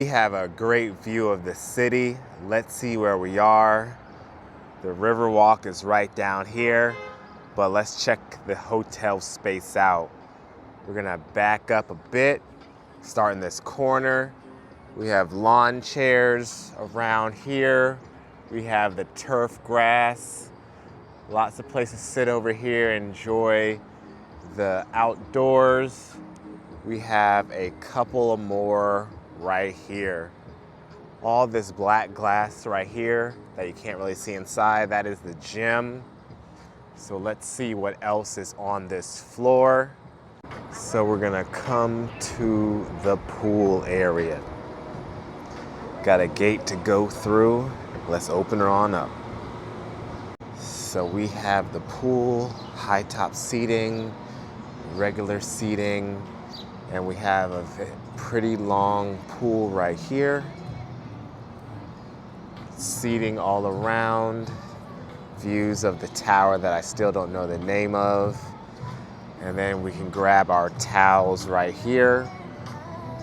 We have a great view of the city. Let's see where we are. The Riverwalk is right down here, but let's check the hotel space out. We're gonna back up a bit, start in this corner. We have lawn chairs around here. We have the turf grass. Lots of places to sit over here, enjoy the outdoors. We have a couple of more right here. All this black glass right here that you can't really see inside, that is the gym. So let's see what else is on this floor. So we're gonna come to the pool area. Got a gate to go through. Let's open her on up. So we have the pool, high top seating, regular seating, and we have a pretty long pool right here. Seating all around, views of the tower that I still don't know the name of. And then we can grab our towels right here.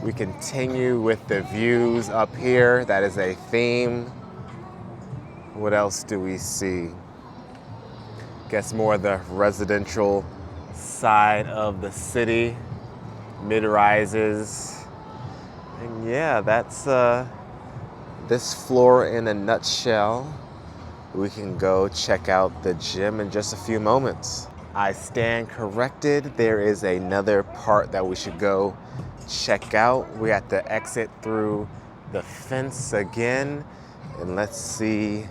We continue with the views up here. That is a theme. What else do we see? Guess more of the residential side of the city, mid-rises. And yeah, that's this floor in a nutshell. We can go check out the gym in just a few moments. I stand corrected. There is another part that we should go check out. We have to exit through the fence again, and let's see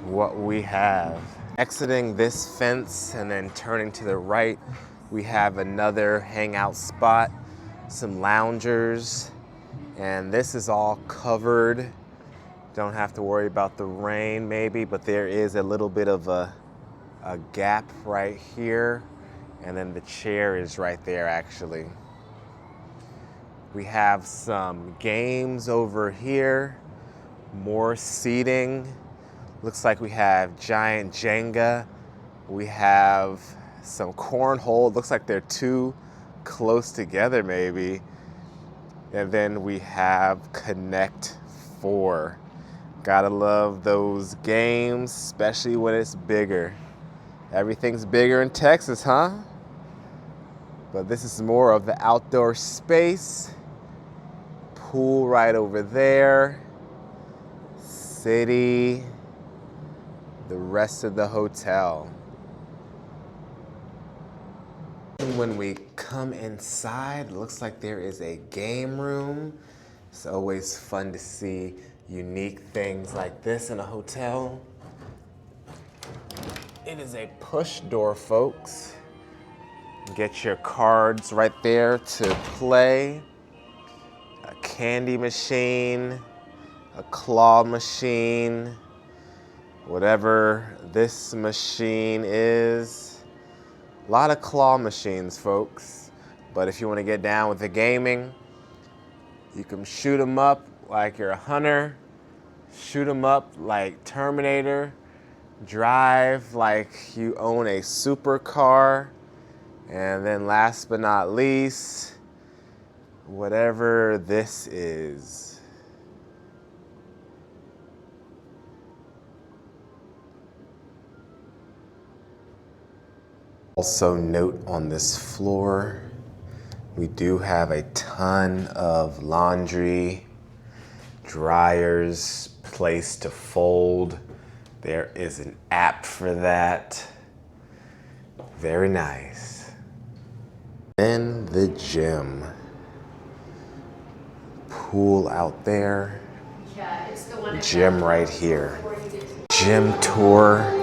what we have. Exiting this fence and then turning to the right, we have another hangout spot, some loungers, and this is all covered. Don't have to worry about the rain maybe, but there is a little bit of a gap right here, and then the chair is right there actually. We have some games over here, more seating. Looks like we have giant Jenga. We have some cornhole. Looks like they're too close together maybe. And then we have Connect 4. Gotta love those games, especially when it's bigger. Everything's bigger in Texas, huh? But this is more of the outdoor space. Pool right over there. City. The rest of the hotel. When we come inside, it looks like there is a game room. It's always fun to see unique things like this in a hotel. It is a push door, folks. Get your cards right there to play. A candy machine, a claw machine, whatever this machine is. A lot of claw machines, folks. But if you want to get down with the gaming, you can shoot them up like you're a hunter, shoot them up like Terminator, drive like you own a supercar, and then last but not least, whatever this is. Also note on this floor, we do have a ton of laundry, dryers, place to fold. There is an app for that. Very nice. Then the gym. Pool out there. Yeah, it's the one. Gym right here. Gym tour.